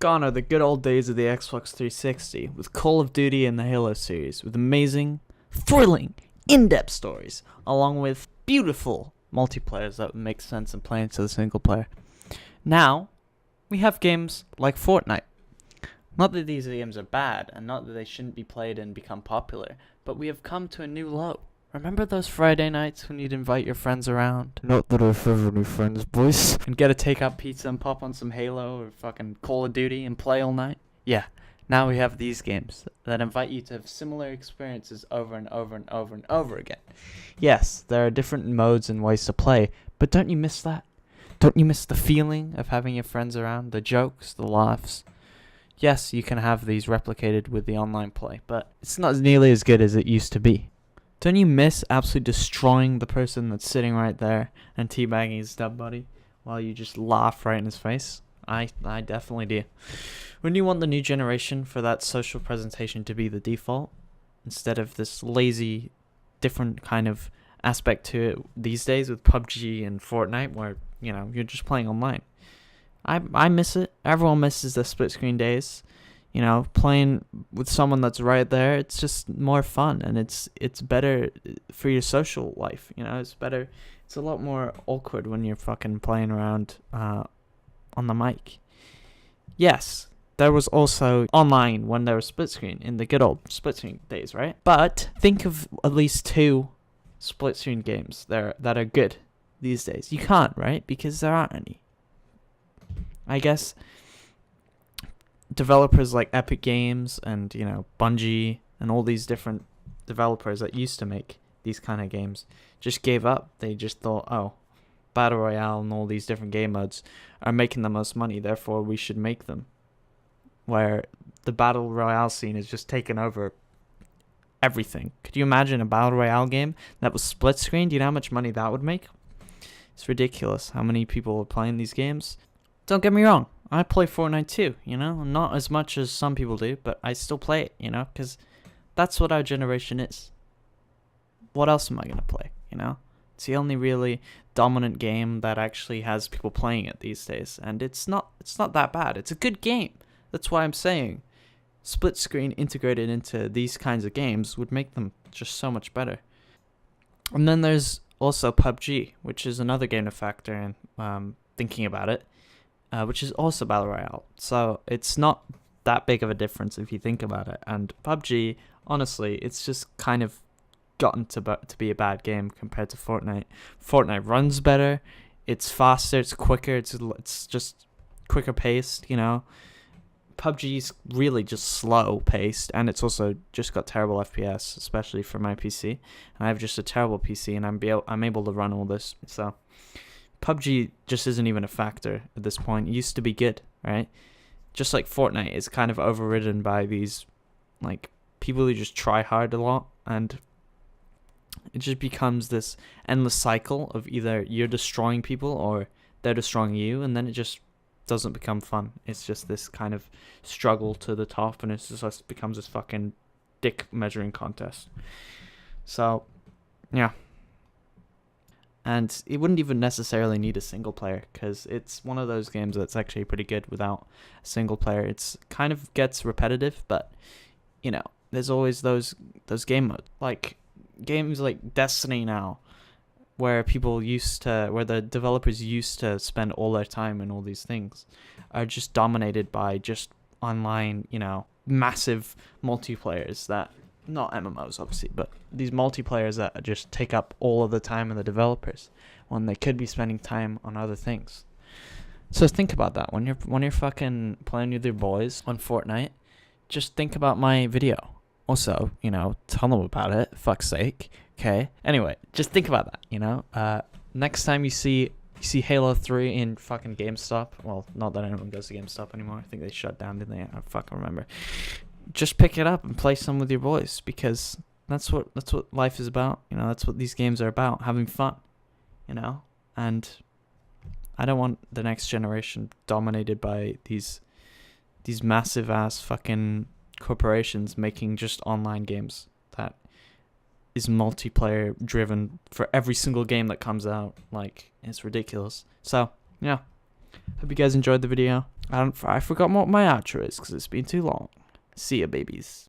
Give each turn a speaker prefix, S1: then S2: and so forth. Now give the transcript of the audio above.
S1: Gone are the good old days of the Xbox 360, with Call of Duty and the Halo series, with amazing, thrilling, in-depth stories, along with beautiful multiplayers that would make sense in playing to the single player. Now, we have games like Fortnite. Not that these games are bad, and not that they shouldn't be played and become popular, but we have come to a new low. Remember those Friday nights when you'd invite your friends around?
S2: Not that I've ever any friends, boys.
S1: And get a take-out pizza and pop on some Halo or fucking Call of Duty and play all night? Yeah, now we have these games that invite you to have similar experiences over and over and over and over again. Yes, there are different modes and ways to play, but don't you miss that? Don't you miss the feeling of having your friends around, the jokes, the laughs? Yes, you can have these replicated with the online play, but it's not nearly as good as it used to be. Don't you miss absolutely destroying the person that's sitting right there and teabagging his step buddy while you just laugh right in his face? I definitely do. Wouldn't you want the new generation for that social presentation to be the default instead of this lazy, different kind of aspect to it these days with PUBG and Fortnite where, you know, you're just playing online? I miss it. Everyone misses the split screen days. You know, playing with someone that's right there, it's just more fun, and it's better for your social life. You know, it's better. It's a lot more awkward when you're fucking playing around on the mic. Yes, there was also online when there was split screen in the good old split screen days, right? But think of at least 2 split screen games that are good these days. You can't, right? Because there aren't any. I guess developers like Epic Games and, you know, Bungie and all these different developers that used to make these kind of games just gave up. They just thought, oh, Battle Royale and all these different game modes are making the most money, therefore we should make them. Where the Battle Royale scene is just taken over everything. Could you imagine a Battle Royale game that was split screen? Do you know how much money that would make? It's ridiculous how many people are playing these games. Don't get me wrong, I play Fortnite too, you know? Not as much as some people do, but I still play it, you know? Because that's what our generation is. What else am I going to play, you know? It's the only really dominant game that actually has people playing it these days. And it's not that bad. It's a good game. That's why I'm saying split screen integrated into these kinds of games would make them just so much better. And then there's also PUBG, which is another game to factor in, thinking about it. Which is also Battle Royale. So it's not that big of a difference if you think about it. And PUBG, honestly, it's just kind of gotten to be a bad game compared to Fortnite. Fortnite runs better, it's faster, it's quicker, it's just quicker paced, you know. PUBG's really just slow paced, and it's also just got terrible FPS, especially for my PC. And I have just a terrible PC, and I'm able to run all this, so PUBG just isn't even a factor at this point. It used to be good, right? Just like Fortnite is kind of overridden by these, like, people who just try hard a lot, and it just becomes this endless cycle of either you're destroying people or they're destroying you, and then it just doesn't become fun. It's just this kind of struggle to the top, and it just becomes this fucking dick measuring contest. So, yeah. And it wouldn't even necessarily need a single player, because it's one of those games that's actually pretty good without a single player. It's kind of gets repetitive, but, you know, there's always those game modes, like games like Destiny now, where the developers used to spend all their time in all these things, are just dominated by just online, you know, massive multiplayers that, not MMOs obviously, but these multiplayers that just take up all of the time of the developers when they could be spending time on other things. So think about that when you're fucking playing with your boys on Fortnite. Just think about my video. Also, you know, tell them about it. Fuck's sake. Okay. Anyway, just think about that. You know, next time you see Halo 3 in fucking GameStop. Well, not that anyone goes to GameStop anymore. I think they shut down, didn't they? I fucking remember. Just pick it up and play some with your boys, because that's what life is about. You know, that's what these games are about, having fun, you know? And I don't want the next generation dominated by these massive ass fucking corporations making just online games that is multiplayer driven for every single game that comes out. Like, it's ridiculous. So, yeah. Hope you guys enjoyed the video. I forgot what my outro is because it's been too long. See ya, babies.